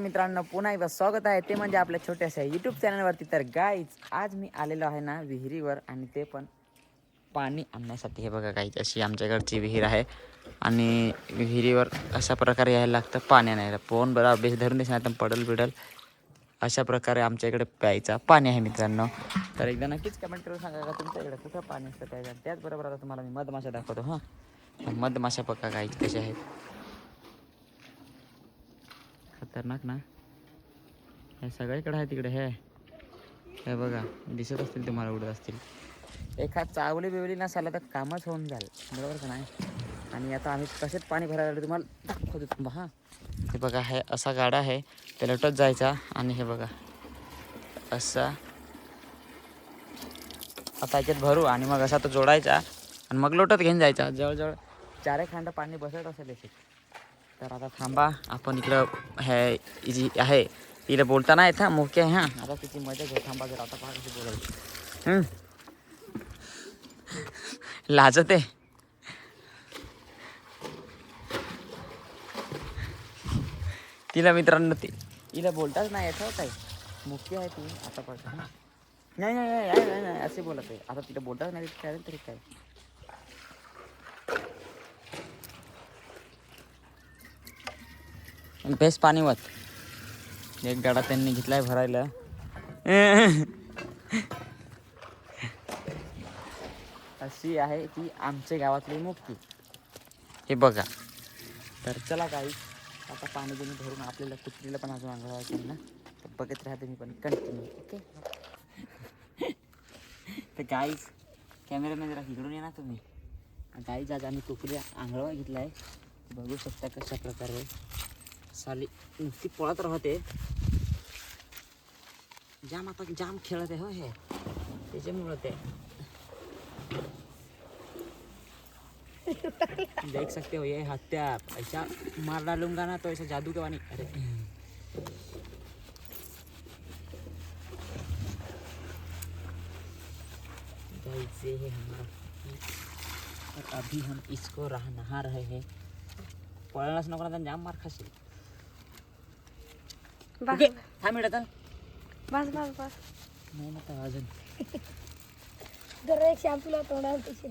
मित्रांनो पुन्हा एकदा स्वागत आहे ते म्हणजे आपल्या छोट्याशा यूट्यूब चॅनलवरती. तर गाईज आज मी आलेलो आहे ना विहिरीवर, आणि ते पण पाणी आणण्यासाठी. हे बघा गाईज, अशी आमच्याकडची विहीर आहे आणि विहिरीवर अशा प्रकारे यायला लागतं पाणी आणायला. पोहून बरं अभ्यास धरून देस नाही तर पडल बिडल. अशा प्रकारे आमच्या इकडे प्यायचा पाणी आहे मित्रांनो. तर एकदा नक्कीच कमेंट करून सांगा का तुमच्या इकडे कुठं पाणी असतं प्यायचं. त्याचबरोबर आता तुम्हाला मी मधमाशा दाखवतो. हां, मधमाशा बघा गाईज कसे आहेत, खतरनाक ना. हे सगळीकडे आहे तिकडे. हे बघा, दिसत असतील तुम्हाला, उडत असतील. एखाद चावली बिवली नसाला तर कामच होऊन जाईल, बरोबर का नाही. आणि आता आम्ही कसेच पाणी भरायला आलो तुम्हाला दाखवतो तुम्हा. हां, हे बघा, हे असा गाडा आहे, ते लटत जायचा आणि हे बघा असा आता याच्यात भरू आणि मग असा तो जोडायचा आणि मग लोटत घेऊन जायचा. जवळजवळ 4 खांड पाणी बसत असेल याच्यात. तर आता थांबा, आपण इकडं हे जी आहे तिला बोलता नाही येत. हां, मोके आहे. हां, आता तिची मजा घ्या. थांबा जर आता पहा कशी बोलायची. लाजते. तिला मित्रांनो तिला बोलताच नाही येत. हो काय मोठी आहे ती आता पण. नाही नाही नाही नाही असे बोलत आहे. आता तिला बोलताच नाही चालेल तरी काय. बेस पाणी वत एक गाडा त्यांनी घेतलाय भरायला. अशी आहे ती आमच्या गावातली मुक्ती. हे बघा. तर चला गाईस, आता पाणी बिणी भरून आपल्याला कुत्रीला पण अजून अंघोळायचं ना. तर बघत राहते मी पण कंटिन्यू. ओके. तर गाईस कॅमेरामॅन जरा इकडून ये ना तुम्ही. गाईज आज आम्ही कुत्रीला आंघोळा घेतला आहे. बघू शकता कशा प्रकारे साली नुसती पळत राहते. जाम आता जाम खेळत आहे. हो, हे त्याच्यामुळं ते देख सकते हो. ये हत्यार ऐसा मार डालूंगा ना तो ऐसा जादू के वानी. अरे ये है हमारा, और अभी हम इसको नहा रहे हैं. पळणारच नको ना, जाम मार खाशील. ओके, थांब मिळत बस बस बस. नाही ना तर अजून. जरा एक शॅम्पूला तोंडाला.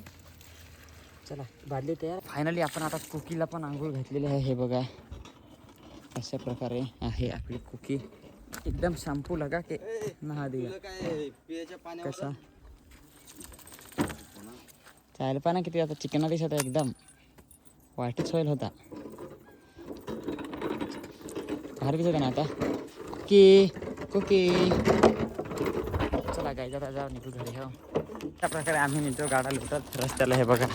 चला बादली तयार. फायनली आपण आता कुकीला पण आंघोळ घातलेली आहे. हे बघा अशा प्रकारे आहे आपली कुकी. एकदम शॅम्पू लगा के नहा दिया. कसा चायला पाना किती आता चिकना दिसत आहे, एकदम वाईटच होईल होता. बाहेर दिसत आहे ना आता कुकी कुकी. चला गाय जाता जाऊ निघू घरी. हो, अशा प्रकारे आम्ही निघतो गाडा लुटत रस्त्याला. हे बघा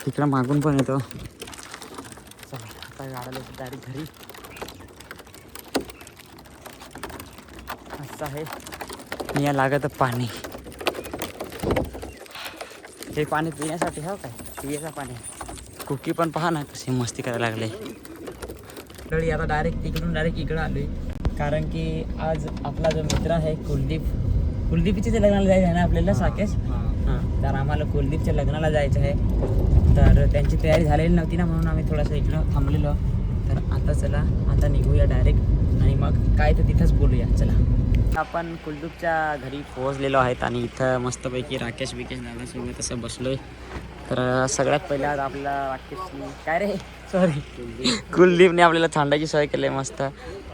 तिकडं मागून पण येतो. चला आता गाडा लुटत डायरेक्ट घरी. असं आहे. मी या लागत पाणी. हे पाणी पिण्यासाठी. हो काय पिण्याचं पाणी. कुकी पण पहा ना कशी मस्ती करायला लागले. तरी आता डायरेक्ट इकडं आलोय, कारण की आज आपला जो मित्र आहे कुलदीपच्या लग्नाला जायचं आहे ना आपल्याला साकेश. हां, तर आम्हाला कुलदीपच्या लग्नाला जायचं आहे. तर त्यांची तयारी झालेली नव्हती ना, म्हणून आम्ही थोडंसं इकडं थांबलेलो. तर आता चला आता निघूया डायरेक्ट आणि मग काय तर तिथंच बोलूया. चला आपण कुलदीपच्या घरी पोहोचलेलो आहेत आणि इथं मस्तपैकी राकेश दादासोबत असं बसलोय. तर सगळ्यात पहिला आज आपला राकेशने काय रे सॉरी कुलदीपने आपल्याला थंडाची सोय केली आहे मस्त.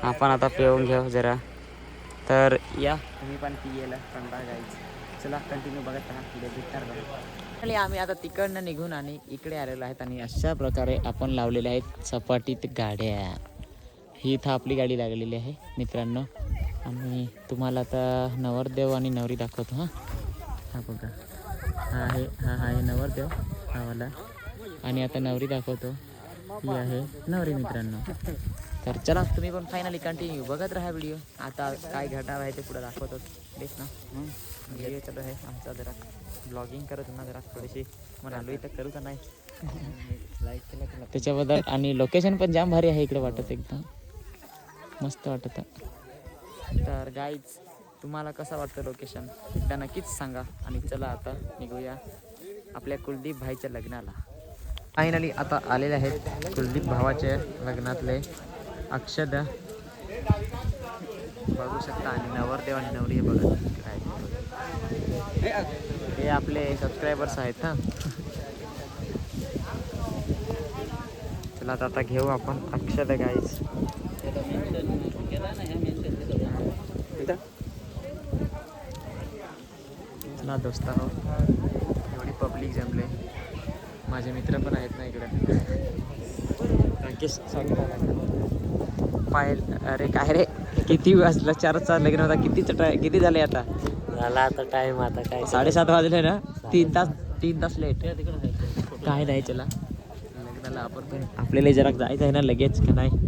आपण आता पिऊन घेऊ जरा. तर या तुम्ही पण पियला थंडा गायचं. चला कंटिन्यू बघत राहा, पुढे भेटणार बघा. आम्ही आता तिकडनं निघून आणि इकडे आलेलो आहेत आणि अशा प्रकारे आपण लावलेल्या आहेत सपाटीत गाड्या. ही इथं आपली गाडी लागलेली आहे मित्रांनो. आणि तुम्हाला आता नवरदेव आणि नवरी दाखवतो. हा बघा, हा आहे नवरदेव हा वाला, आणि आता नवरी दाखवतो. ही आहे नवरी मित्रांनो. तर चला तुम्ही पण फायनली कंटिन्यू बघत राहा व्हिडिओ. आता काय घडणार आहे ते पुढे दाखवतो. बेस ना व्हिडिओ चालू आहे आमचा. जरा ब्लॉगिंग करत ना जरा थोडीशी म्हणालो इथं करू का नाही. लाईक केलं त्याच्याबद्दल. आणि लोकेशन पण जाम भारी आहे इकडे, वाटत एकदम मस्त वाटतं. तर गाईज तुम्हाला कसं वाटतं लोकेशन एकदा नक्कीच सांगा. आणि चला आता निघूया आपल्या कुलदीप भाईच्या लग्नाला. फायनली आता आलेले आहेत कुलदीप भावाचे लग्नातले अक्षद बघू शकता आणि नवरदेव आणि नवरी बघत काय हे आपले सबस्क्रायबर्स आहेत ना. चला आता घेऊ आपण अक्षद गाईस. चला दोस्तांनो एवढी पब्लिक जमले माझे मित्र पण आहेत ना इकडे. राकेश पायल अरे काय रे किती वाजला 4चा लग्न होता किती झाले आता झाला आता टाइम आता काय 7:30 वाजले ना 3 तास लेट काय नाही चला लग्नाला आपण पण आपल्याला जरा जायचं आहे ना लगेच का नाही.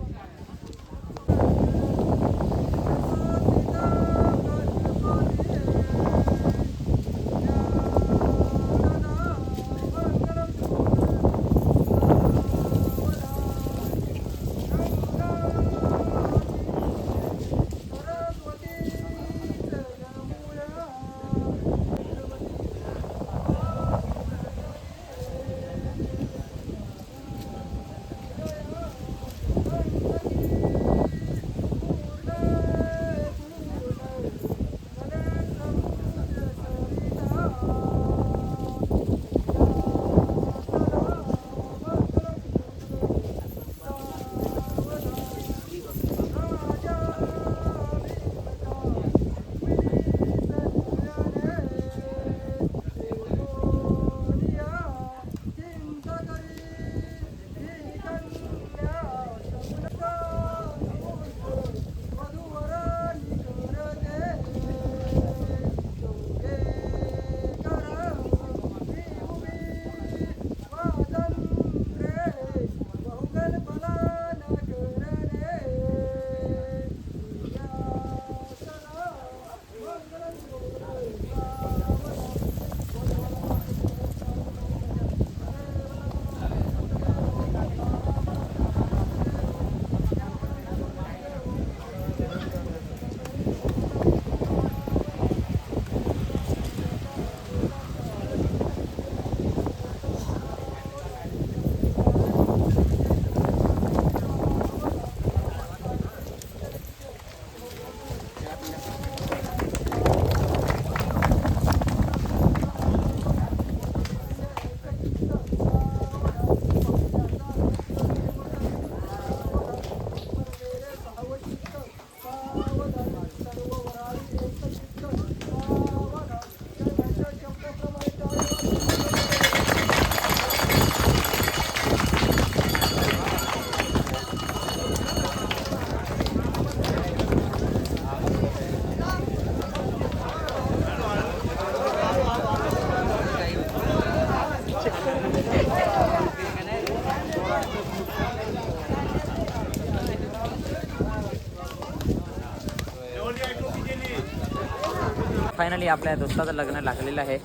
फायनली आपल्या दोस्ताचं लग्न लागलेलं आहे.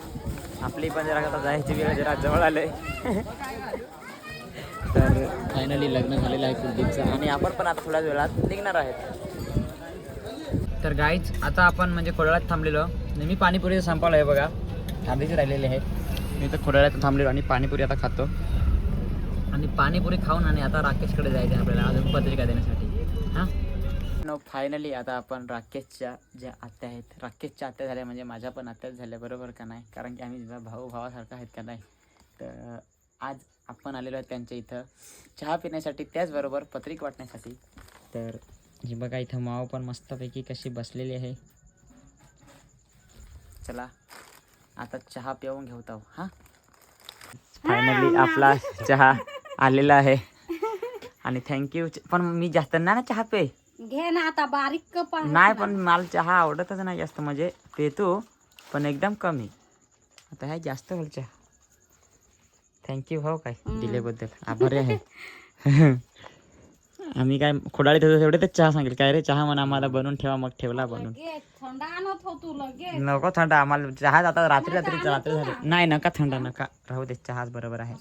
आपली पण जरा आता जायची वेळ जरा जवळ आले. तर फायनली लग्न झालेलं आहे कुलदीपचं आणि आपण पण आता थोड्या वेळात निघणार आहेत. तर गाईच आता आपण म्हणजे खोडाळ्यात थांबलेलो. नेहमी पाणीपुरीचं संपवलं आहे बघा, अर्धीच राहिलेले आहे. मी तर खोडाळ्यात थांबलेलो आणि पाणीपुरी आता खातो आणि पाणीपुरी खाऊन आणि आता राकेशकडे जायचं आहे आपल्याला अजून पत्रिका देण्यासाठी. हां फायनली आता आपण राकेशच्या ज्या आत्या आहेत, राकेशच्या आत्या झाल्या म्हणजे माझ्या पण आत्याच झाल्या बरोबर का नाही, कारण की आम्ही भाऊ भावासारखं आहेत का नाही. तर आज आपण आलेलो आहे त्यांच्या इथं चहा पिण्यासाठी, त्याचबरोबर पत्रिक वाटण्यासाठी. तर हे बघा इथं माव पण मस्तपैकी कशी बसलेली आहे. चला आता चहा पिऊन घेऊत आहो. हां फायनली आपला चहा आलेला आहे आणि थँक्यू. पण मी जास्त नाही ना चहा पे घे ना आता बारीक कप नाही, पण मला चहा आवडतच नाही जास्त, म्हणजे पितो पण एकदम कमी. आता ह्या जास्त होईल चहा. थँक्यू हो काय दिल्याबद्दल आभारी आहे. आम्ही काय खोडाळीत होतो तेवढे तर चहा सांगेल काय रे चहा म्हणा आम्हाला बनवून ठेवा, मग ठेवला बनवून. नको थंड आम्हाला चहा आता रात्री झाली नाही, नका थंड नका राहू दे, चहाच बरोबर आहे.